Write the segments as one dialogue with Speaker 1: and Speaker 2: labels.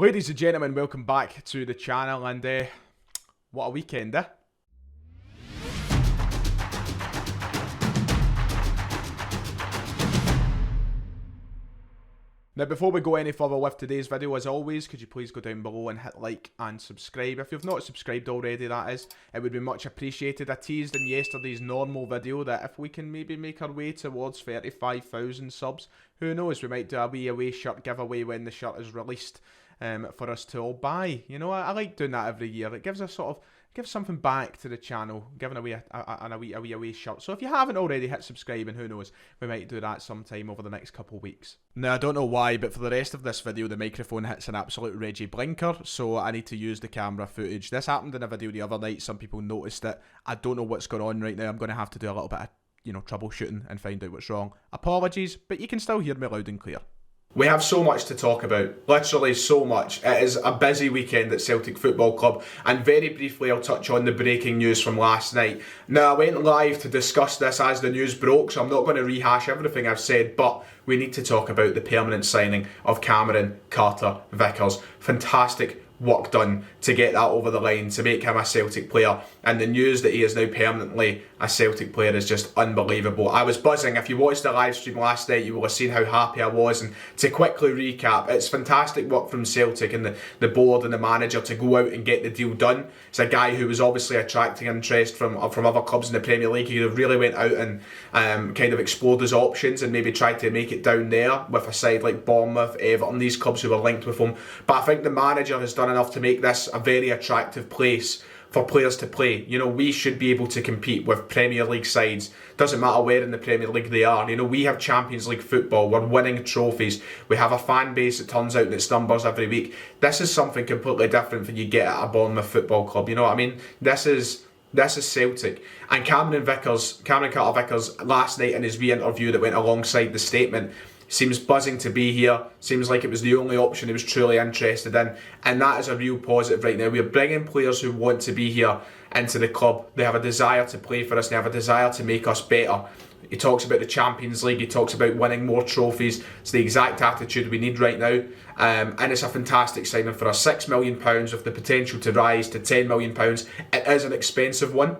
Speaker 1: Ladies and gentlemen, welcome back to the channel, and what a weekend, eh? Now, before we go any further with today's video, as always, could you please go down below and hit like and subscribe. If you've not subscribed already, that is, it would be much appreciated. I teased in yesterday's normal video that if we can maybe make our way towards 35,000 subs, who knows, we might do a wee away shirt giveaway when the shirt is released for us to all buy. You know, I like doing that every year. It gives us gives something back to the channel, giving away a wee away shirt. So if you haven't already, hit subscribe, and who knows, we might do that sometime over the next couple of weeks. Now, I don't know why, but for the rest of this video, the microphone hits an absolute Reggie blinker, so I need to use the camera footage. This happened in a video the other night. Some people noticed it. I don't know what's going on right now. I'm going to have to do a little bit of, troubleshooting and find out what's wrong. Apologies, but you can still hear me loud and clear. We have so much to talk about, literally so much. It is a busy weekend at Celtic Football Club, and very briefly I'll touch on the breaking news from last night. Now, I went live to discuss this as the news broke, so I'm not going to rehash everything I've said, but we need to talk about the permanent signing of Cameron Carter-Vickers. Fantastic work done to get that over the line, to make him a Celtic player, and the news that he is now permanently a Celtic player is just unbelievable. I was buzzing. If you watched the live stream last night, you will have seen how happy I was, and to quickly recap, it's fantastic work from Celtic and the board and the manager to go out and get the deal done. It's a guy who was obviously attracting interest from other clubs in the Premier League. He really went out and kind of explored his options and maybe tried to make it down there with a side like Bournemouth, Everton, these clubs who were linked with him. But I think the manager has done enough to make this a very attractive place for players to play. You know, we should be able to compete with Premier League sides. Doesn't matter where in the Premier League they are. You know, we have Champions League football. We're winning trophies. We have a fan base that turns out in its numbers every week. This is something completely different than you get at a Bournemouth football club. You know what I mean? This is Celtic. And Cameron Carter-Vickers, last night in his re-interview that went alongside the statement, seems buzzing to be here. Seems like it was the only option he was truly interested in, and that is a real positive right now. We're bringing players who want to be here into the club. They have a desire to play for us. They have a desire to make us better. He talks about the Champions League. He talks about winning more trophies. It's the exact attitude we need right now, and it's a fantastic signing for us. £6 million with the potential to rise to £10 million. It is an expensive one,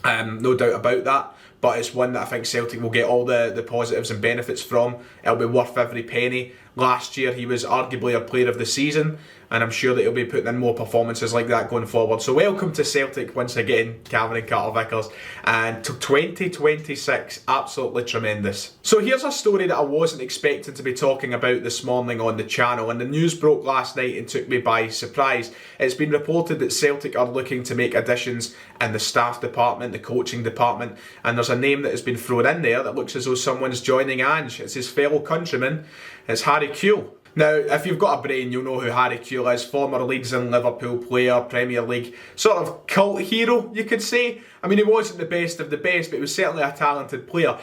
Speaker 1: no doubt about that, but it's one that I think Celtic will get all the positives and benefits from. It'll be worth every penny. Last year he was arguably our player of the season, and I'm sure that he'll be putting in more performances like that going forward. So welcome to Celtic once again, Cameron Carter-Vickers, and to 2026, absolutely tremendous. So here's a story that I wasn't expecting to be talking about this morning on the channel, and the news broke last night and took me by surprise. It's been reported that Celtic are looking to make additions in the staff department, the coaching department, and there's a name that has been thrown in there that looks as though someone's joining Ange. It's his fellow countryman, it's Harry Kewell. Now, if you've got a brain, you'll know who Harry Kewell is. Former Leeds and Liverpool player, Premier League, sort of cult hero, you could say. I mean, he wasn't the best of the best, but he was certainly a talented player.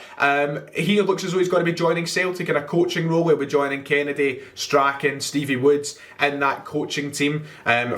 Speaker 1: He looks as though he's going to be joining Celtic in a coaching role. He'll be joining Kennedy, Strachan, Stevie Woods in that coaching team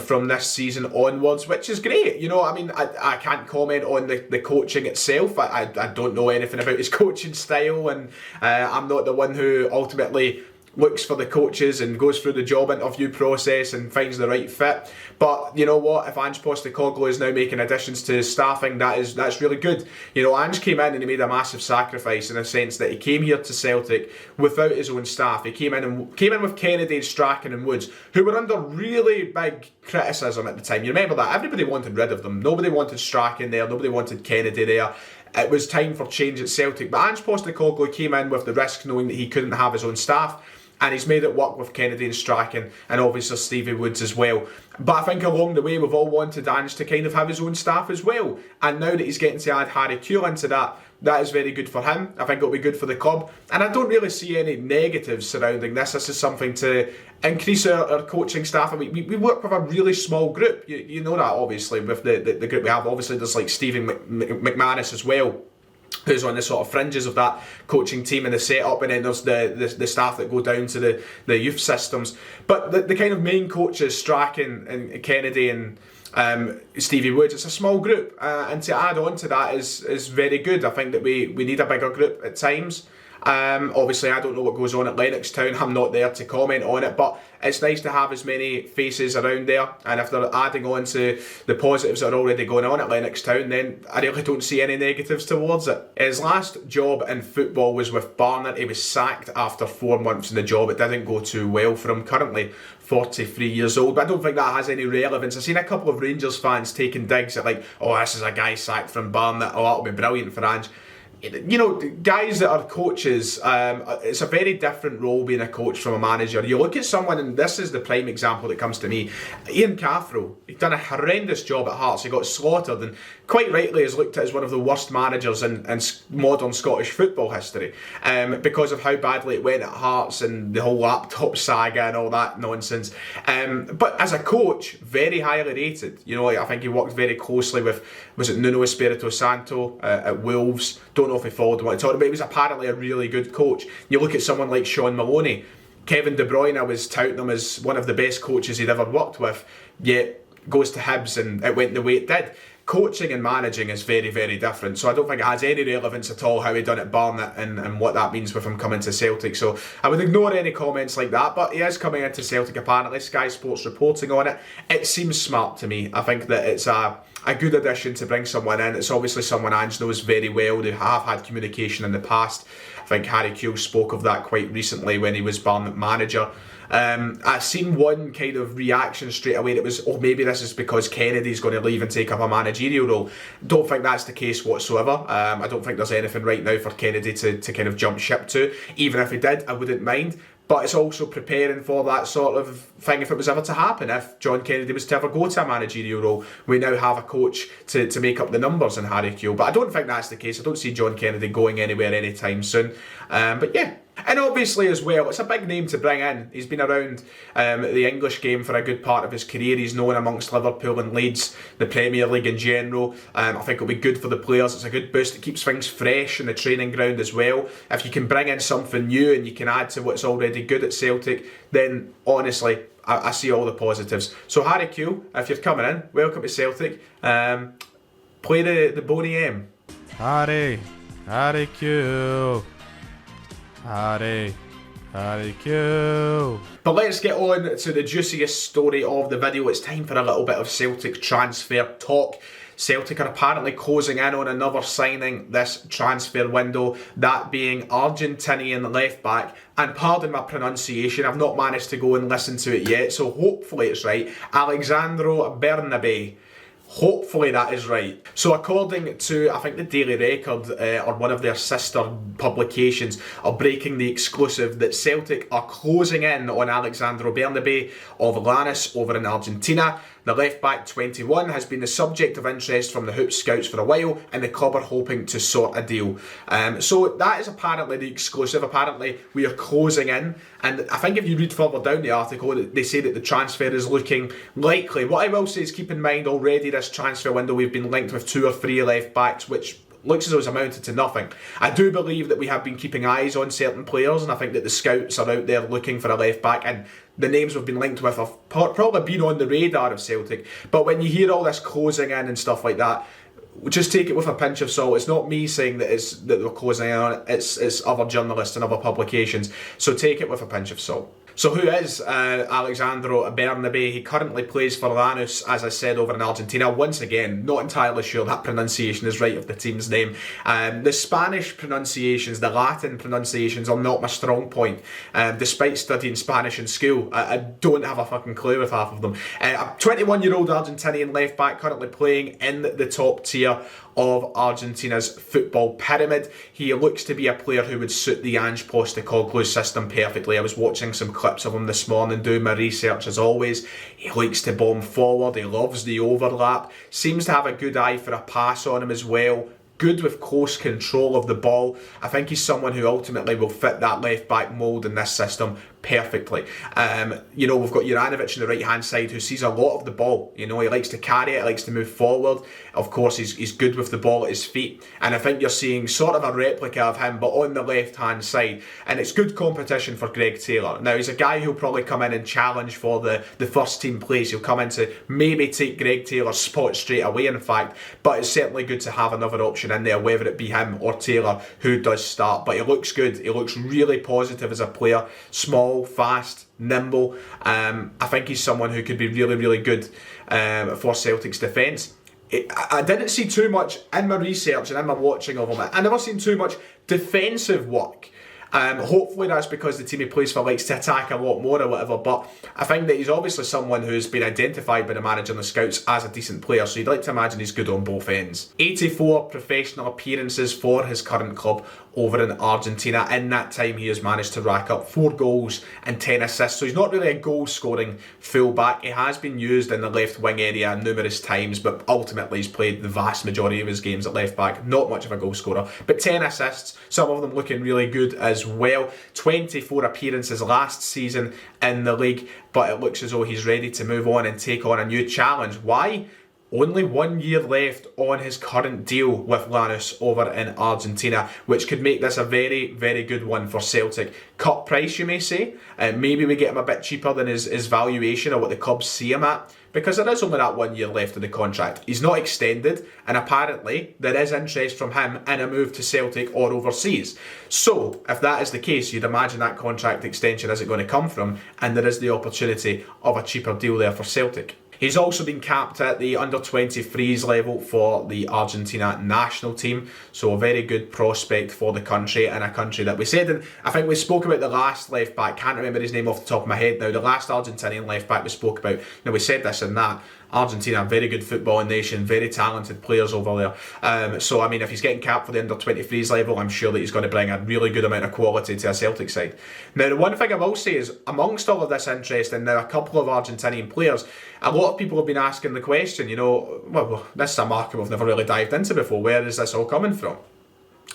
Speaker 1: from this season onwards, which is great. You know, I mean, I can't comment on the coaching itself. I don't know anything about his coaching style, and I'm not the one who ultimately looks for the coaches and goes through the job interview process and finds the right fit. But you know what? If Ange Postecoglou is now making additions to his staffing, that's really good. You know, Ange came in and he made a massive sacrifice in a sense that he came here to Celtic without his own staff. He came in with Kennedy and Strachan and Woods, who were under really big criticism at the time. You remember that? Everybody wanted rid of them. Nobody wanted Strachan there. Nobody wanted Kennedy there. It was time for change at Celtic. But Ange Postecoglou came in with the risk knowing that he couldn't have his own staff, and he's made it work with Kennedy and Strachan, and obviously Stevie Woods as well. But I think along the way we've all wanted Ange to kind of have his own staff as well. And now that he's getting to add Harry Kewell into that is very good for him. I think it'll be good for the club. And I don't really see any negatives surrounding this. This is something to increase our coaching staff. I mean, we work with a really small group. You know that, obviously, with the group we have. Obviously, there's like Stephen McManus as well, who's on the sort of fringes of that coaching team and the setup, and then there's the staff that go down to the youth systems. But the kind of main coaches, Strachan and Kennedy and Stevie Woods, it's a small group, and to add on to that is very good. I think that we need a bigger group at times. Obviously, I don't know what goes on at Lennoxtown. I'm not there to comment on it, but it's nice to have as many faces around there. And if they're adding on to the positives that are already going on at Lennoxtown, then I really don't see any negatives towards it. His last job in football was with Barnet. He was sacked after 4 months in the job. It didn't go too well for him. Currently 43 years old, but I don't think that has any relevance. I've seen a couple of Rangers fans taking digs at like, oh, this is a guy sacked from Barnet. Oh, that'll be brilliant for Ange. You know, guys that are coaches, it's a very different role being a coach from a manager. You look at someone, and this is the prime example that comes to me, Ian Cathro. He'd done a horrendous job at Hearts. He got slaughtered and quite rightly is looked at as one of the worst managers in modern Scottish football history, because of how badly it went at Hearts and the whole laptop saga and all that nonsense. But as a coach, very highly rated. You know, I think he worked very closely with, was it Nuno Espirito Santo at Wolves? Don't know if he followed him at all, but he was apparently a really good coach. You look at someone like Sean Maloney. Kevin De Bruyne was touting him as one of the best coaches he'd ever worked with, yet goes to Hibs and it went the way it did. Coaching and managing is very, very different, so I don't think it has any relevance at all how he done at Barnet and what that means with him coming to Celtic. So I would ignore any comments like that, but he is coming into Celtic apparently. Sky Sports reporting on it. It seems smart to me. I think that it's a good addition to bring someone in. It's obviously someone Ange knows very well. They have had communication in the past. I think Harry Kewell spoke of that quite recently when he was Barnet manager. I've seen one kind of reaction straight away that was, oh, maybe this is because Kennedy's going to leave and take up a managerial role. Don't think that's the case whatsoever. I don't think there's anything right now for Kennedy to kind of jump ship to. Even if he did, I wouldn't mind. But it's also preparing for that sort of thing if it was ever to happen. If John Kennedy was to ever go to a managerial role, we now have a coach to make up the numbers in Harry Kewell. But I don't think that's the case. I don't see John Kennedy going anywhere anytime soon. But yeah. And obviously as well, it's a big name to bring in. He's been around the English game for a good part of his career. He's known amongst Liverpool and Leeds, the Premier League in general. I think it'll be good for the players. It's a good boost. It keeps things fresh in the training ground as well. If you can bring in something new and you can add to what's already good at Celtic, then honestly, I see all the positives. So Harry Kewell, if you're coming in, welcome to Celtic. Play the Boney M. Harry Kewell. Harry Kewell. But let's get on to the juiciest story of the video. It's time for a little bit of Celtic transfer talk. Celtic are apparently closing in on another signing this transfer window, that being Argentinian left back. And pardon my pronunciation, I've not managed to go and listen to it yet, so hopefully it's right. Alexandro Bernabei. Hopefully that is right. So according to, I think the Daily Record or one of their sister publications are breaking the exclusive that Celtic are closing in on Alexandro Bernabei of Lanús over in Argentina. The left-back 21 has been the subject of interest from the Hoop Scouts for a while, and the club are hoping to sort a deal. So that is apparently the exclusive. Apparently we are closing in, and I think if you read further down the article, they say that the transfer is looking likely. What I will say is keep in mind already this transfer window we've been linked with 2 or 3 left-backs, which looks as though it's amounted to nothing. I do believe that we have been keeping eyes on certain players, and I think that the scouts are out there looking for a left-back, and the names we've been linked with have probably been on the radar of Celtic. But when you hear all this closing in and stuff like that, just take it with a pinch of salt. It's not me saying that they're closing in on it. It's other journalists and other publications. So take it with a pinch of salt. So who is Alexandro Bernabei? He currently plays for Lanús, as I said, over in Argentina. Once again, not entirely sure that pronunciation is right of the team's name. The Spanish pronunciations, the Latin pronunciations are not my strong point. Despite studying Spanish in school, I don't have a fucking clue with half of them. A 21-year-old Argentinian left-back currently playing in the top tier of Argentina's football pyramid. He looks to be a player who would suit the Ange Postecoglou system perfectly. I was watching some clips of him this morning, doing my research as always. He likes to bomb forward, he loves the overlap, seems to have a good eye for a pass on him as well. Good with close control of the ball. I think he's someone who ultimately will fit that left back mould in this system perfectly. You know, we've got Juranovic on the right hand side who sees a lot of the ball. You know, he likes to carry it, likes to move forward. Of course, he's good with the ball at his feet, and I think you're seeing sort of a replica of him, but on the left hand side. And it's good competition for Greg Taylor. Now, he's a guy who'll probably come in and challenge for the first team place. He'll come in to maybe take Greg Taylor's spot straight away, in fact, but it's certainly good to have another option in there, whether it be him or Taylor, who does start. But he looks good. He looks really positive as a player. Small, fast, nimble. I think he's someone who could be really, really good for Celtic's defence. I didn't see too much in my research and in my watching of him. I never seen too much defensive work. Hopefully that's because the team he plays for likes to attack a lot more or whatever, but I think that he's obviously someone who's been identified by the manager and the scouts as a decent player, so you'd like to imagine he's good on both ends. 84 professional appearances for his current club over in Argentina. In that time he has managed to rack up 4 goals and 10 assists, so he's not really a goal scoring fullback. He has been used in the left wing area numerous times, but ultimately he's played the vast majority of his games at left back. Not much of a goal scorer, but 10 assists, some of them looking really good as well. 24 appearances last season in the league, but it looks as though he's ready to move on and take on a new challenge. Why? Only 1 year left on his current deal with Lanús over in Argentina, which could make this a very, very good one for Celtic. Cut price, you may say. Maybe we get him a bit cheaper than his valuation or what the clubs see him at, because there is only that 1 year left of the contract. He's not extended, and apparently there is interest from him in a move to Celtic or overseas. So, if that is the case, you'd imagine that contract extension isn't going to come from, and there is the opportunity of a cheaper deal there for Celtic. He's also been capped at the under-23s level for the Argentina national team, so a very good prospect for the country, and a country that we said, and I think we spoke about the last left back, can't remember his name off the top of my head now, the last Argentinian left back we spoke about, we said this and that. Argentina, very good footballing nation, very talented players over there. So, I mean, if he's getting capped for the under-23s level, I'm sure that he's going to bring a really good amount of quality to a Celtic side. Now, the one thing I will say is, amongst all of this interest, and now a couple of Argentinian players, a lot of people have been asking the question, you know, well, this is a market we've never really dived into before. Where is this all coming from?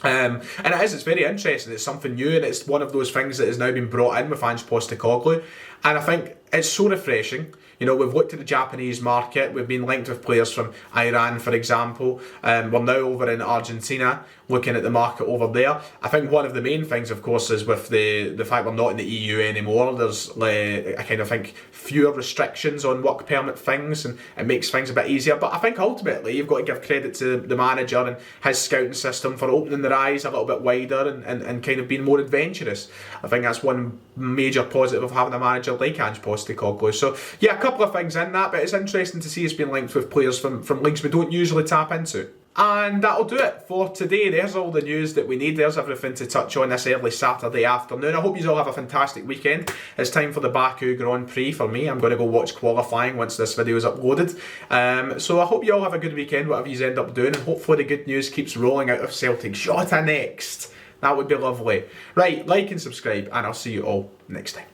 Speaker 1: And it's very interesting. It's something new, and it's one of those things that has now been brought in with Ange Postecoglou, and I think it's so refreshing. You know, we've looked at the Japanese market, we've been linked with players from Iran, for example. We're now over in Argentina, looking at the market over there. I think one of the main things, of course, is with the fact we're not in the EU anymore. There's, I kind of think, fewer restrictions on work permit things, and it makes things a bit easier. But I think ultimately you've got to give credit to the manager and his scouting system for opening their eyes a little bit wider and kind of being more adventurous. I think that's one major positive of having a manager like Ange Postecoglou. So yeah, a couple of things in that, but it's interesting to see us being linked with players from leagues we don't usually tap into. And that'll do it for today. There's all the news that we need. There's everything to touch on this early Saturday afternoon. I hope you all have a fantastic weekend. It's time for the Baku Grand Prix for me. I'm going to go watch qualifying once this video is uploaded. So I hope you all have a good weekend, whatever you end up doing, and hopefully the good news keeps rolling out of Celtic. Shota next. That would be lovely. Right, like and subscribe, and I'll see you all next time.